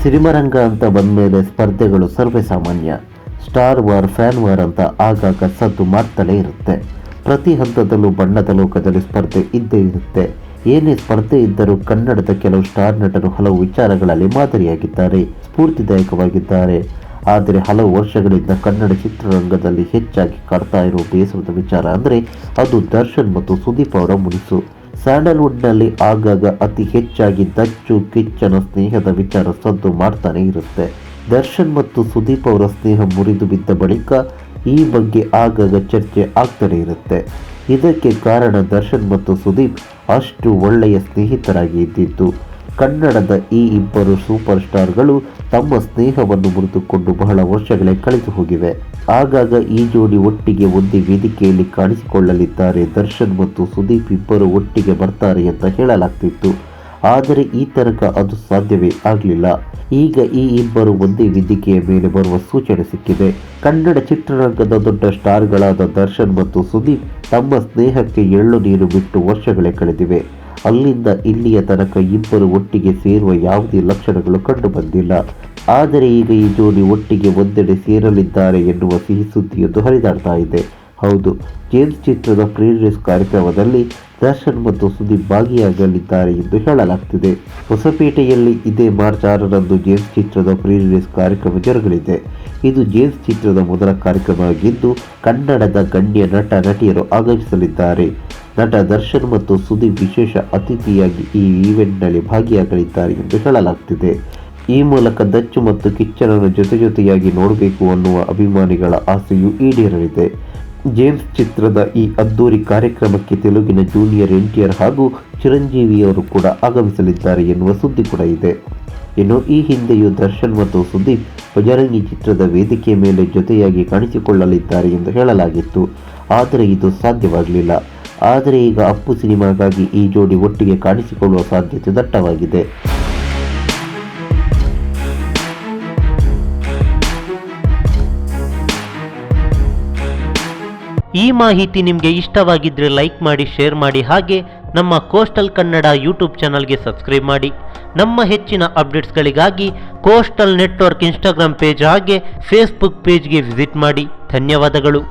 Cinema ರಂಗ ಅಂತ ಬಂದಮೇಲೆ ಸ್ಪರ್ಧೆಗಳು ಸರ್ವೇ ಸಾಮಾನ್ಯ. ಸ್ಟಾರ್ ವಾರ್, ಫ್ಯಾನ್ ವಾರ್ ಅಂತ ಆಗಾಗ ಸದ್ದು ಮಾಡ್ತಲೇ ಇರುತ್ತೆ. ಪ್ರತಿ ಹಂತದಲ್ಲೂ ಬಣ್ಣದ ಲೋಕದಲ್ಲಿ ಸ್ಪರ್ಧೆ ಇದ್ದೇ ಇರುತ್ತೆ. ಏನೇ ಸ್ಪರ್ಧೆ ಇದ್ದರೂ ಕನ್ನಡದ ಕೆಲವು ಸ್ಟಾರ್ ನಟರು ಹಲವು ವಿಚಾರಗಳಲ್ಲಿ ಮಾದರಿಯಾಗಿದ್ದಾರೆ, ಸ್ಫೂರ್ತಿದಾಯಕವಾಗಿದ್ದಾರೆ. ಆದರೆ ಹಲವು ವರ್ಷಗಳಿಂದ ಕನ್ನಡ ಚಿತ್ರರಂಗದಲ್ಲಿ ಹೆಚ್ಚಾಗಿ ಕಾಡ್ತಾ ಇರೋ ಬೇಸರದ ವಿಚಾರ ಅಂದರೆ ಅದು ದರ್ಶನ್ ಮತ್ತು ಸುದೀಪ್ ಅವರ ಮುನಿಸು. ಸ್ಯಾಂಡಲ್ವುಡ್ನಲ್ಲಿ ಆಗಾಗ ಅತಿ ಹೆಚ್ಚಾಗಿ ದಚ್ಚು ಕಿಚ್ಚನ ಸ್ನೇಹದ ವಿಚಾರ ಸದ್ದು ಮಾಡ್ತಾನೆ ಇರುತ್ತೆ. ದರ್ಶನ್ ಮತ್ತು ಸುದೀಪ್ ಅವರ ಸ್ನೇಹ ಮುರಿದು ಬಿದ್ದ ಬಳಿಕ ಈ ಬಗ್ಗೆ ಆಗಾಗ ಚರ್ಚೆ ಆಗ್ತಾನೆ ಇರುತ್ತೆ. ಇದಕ್ಕೆ ಕಾರಣ ದರ್ಶನ್ ಮತ್ತು ಸುದೀಪ್ ಅಷ್ಟು ಒಳ್ಳೆಯ ಸ್ನೇಹಿತರಾಗಿ ಇದ್ದಿದ್ದು. ಕನ್ನಡದ ಈ ಇಬ್ಬರು ಸೂಪರ್ ಸ್ಟಾರ್ಗಳು ತಮ್ಮ ಸ್ನೇಹವನ್ನು ಮುರಿದುಕೊಂಡು ಬಹಳ ವರ್ಷಗಳೇ ಕಳೆದು ಹೋಗಿವೆ. ಆಗಾಗ ಈ ಜೋಡಿ ಒಟ್ಟಿಗೆ ಒಂದೇ ವೇದಿಕೆಯಲ್ಲಿ ಕಾಣಿಸಿಕೊಳ್ಳಲಿದ್ದಾರೆ. ದರ್ಶನ್ ಮತ್ತು ಸುದೀಪ್ ಇಬ್ಬರು ಒಟ್ಟಿಗೆ ಬರ್ತಾರೆ ಅಂತ ಹೇಳಲಾಗ್ತಿತ್ತು. ಆದರೆ ಈ ತನಕ ಅದು ಸಾಧ್ಯವೇ ಆಗಲಿಲ್ಲ. ಈಗ ಈ ಇಬ್ಬರು ಒಂದೇ ವೇದಿಕೆಯ ಮೇಲೆ ಬರುವ ಸೂಚನೆ ಸಿಕ್ಕಿದೆ. ಕನ್ನಡ ಚಿತ್ರರಂಗದ ದೊಡ್ಡ ಸ್ಟಾರ್ಗಳಾದ ದರ್ಶನ್ ಮತ್ತು ಸುದೀಪ್ ತಮ್ಮ ಸ್ನೇಹಕ್ಕೆ ಎಳ್ಳು ನೀರು ಬಿಟ್ಟು ವರ್ಷಗಳೇ ಕಳೆದಿವೆ. ಅಲ್ಲಿಂದ ಇಲ್ಲಿಯ ತನಕ ಇಬ್ಬರು ಒಟ್ಟಿಗೆ ಸೇರುವ ಯಾವುದೇ ಲಕ್ಷಣಗಳು ಕಂಡು ಬಂದಿಲ್ಲ. ಆದರೆ ಈಗ ಈ ಜೋಡಿ ಒಟ್ಟಿಗೆ ಒಂದೆಡೆ ಸೇರಲಿದ್ದಾರೆ ಎನ್ನುವ ಸಿಹಿ ಸುದ್ದಿಯೊಂದು ಹರಿದಾಡ್ತಾ ಇದೆ. ಹೌದು, ಜೇಮ್ಸ್ ಚಿತ್ರದ ಪ್ರೀ ರಿಲೀಸ್ ಕಾರ್ಯಕ್ರಮದಲ್ಲಿ ದರ್ಶನ್ ಮತ್ತು ಸುದೀಪ್ ಭಾಗಿಯಾಗಲಿದ್ದಾರೆ ಎಂದು ಹೇಳಲಾಗ್ತಿದೆ. ಹೊಸಪೇಟೆಯಲ್ಲಿ ಇದೇ ಮಾರ್ಚ್ 6ರಂದು ಜೇಮ್ಸ್ ಚಿತ್ರದ ಪ್ರೀ ರಿಲೀಸ್ ಕಾರ್ಯಕ್ರಮ ಜರುಗಲಿದೆ. ಇದು ಜೇಮ್ಸ್ ಚಿತ್ರದ ಮೊದಲ ಕಾರ್ಯಕ್ರಮ ಆಗಿದ್ದು ಕನ್ನಡದ ಗಣ್ಯ ನಟ ನಟಿಯರು ಆಗಮಿಸಲಿದ್ದಾರೆ. ನಟ ದರ್ಶನ್ ಮತ್ತು ಸುದೀಪ್ ವಿಶೇಷ ಅತಿಥಿಯಾಗಿ ಈ ಈವೆಂಟ್ನಲ್ಲಿ ಭಾಗಿಯಾಗಲಿದ್ದಾರೆ ಎಂದು ಹೇಳಲಾಗ್ತಿದೆ. ಈ ಮೂಲಕ ದಚ್ಚು ಮತ್ತು ಕಿಚ್ಚನನ್ನು ಜೊತೆಯಾಗಿ ನೋಡಬೇಕು ಅನ್ನುವ ಅಭಿಮಾನಿಗಳ ಆಸೆಯೂ ಈಡೇರಲಿದೆ. ಜೇಮ್ಸ್ ಚಿತ್ರದ ಈ ಅದ್ದೂರಿ ಕಾರ್ಯಕ್ರಮಕ್ಕೆ ತೆಲುಗಿನ ಜೂನಿಯರ್ NTR ಹಾಗೂ ಚಿರಂಜೀವಿಯವರು ಕೂಡ ಆಗಮಿಸಲಿದ್ದಾರೆ ಎನ್ನುವ ಸುದ್ದಿ ಕೂಡ ಇದೆ. ಇನ್ನು ಈ ಹಿಂದೆಯೂ ದರ್ಶನ್ ಮತ್ತು ಸುದೀಪ್ ಬಜರಂಗಿ ಚಿತ್ರದ ವೇದಿಕೆಯ ಮೇಲೆ ಜೊತೆಯಾಗಿ ಕಾಣಿಸಿಕೊಳ್ಳಲಿದ್ದಾರೆ ಎಂದು ಹೇಳಲಾಗಿತ್ತು. ಆದರೆ ಇದು ಸಾಧ್ಯವಾಗಲಿಲ್ಲ. ಆದರೆ ಈಗ ಅಪ್ಪು ಸಿನಿಮಾಗಾಗಿ ಈ ಜೋಡಿ ಒಟ್ಟಿಗೆ ಕಾಣಿಸಿಕೊಳ್ಳುವ ಸಾಧ್ಯತೆ ದಟ್ಟವಾಗಿದೆ. ಈ ಮಾಹಿತಿ ನಿಮಗೆ ಇಷ್ಟವಾಗಿದ್ದರೆ ಲೈಕ್ ಮಾಡಿ, ಶೇರ್ ಮಾಡಿ, ಹಾಗೆ ನಮ್ಮ ಕೋಸ್ಟಲ್ ಕನ್ನಡ ಯೂಟ್ಯೂಬ್ ಚಾನಲ್ಗೆ ಸಬ್ಸ್ಕ್ರೈಬ್ ಮಾಡಿ. ನಮ್ಮ ಹೆಚ್ಚಿನ ಅಪ್ಡೇಟ್ಸ್ಗಳಿಗಾಗಿ ಕೋಸ್ಟಲ್ ನೆಟ್ವರ್ಕ್ ಇನ್ಸ್ಟಾಗ್ರಾಮ್ ಪೇಜ್ ಹಾಗೆ ಫೇಸ್ಬುಕ್ ಪೇಜ್ಗೆ ವಿಸಿಟ್ ಮಾಡಿ. ಧನ್ಯವಾದಗಳು.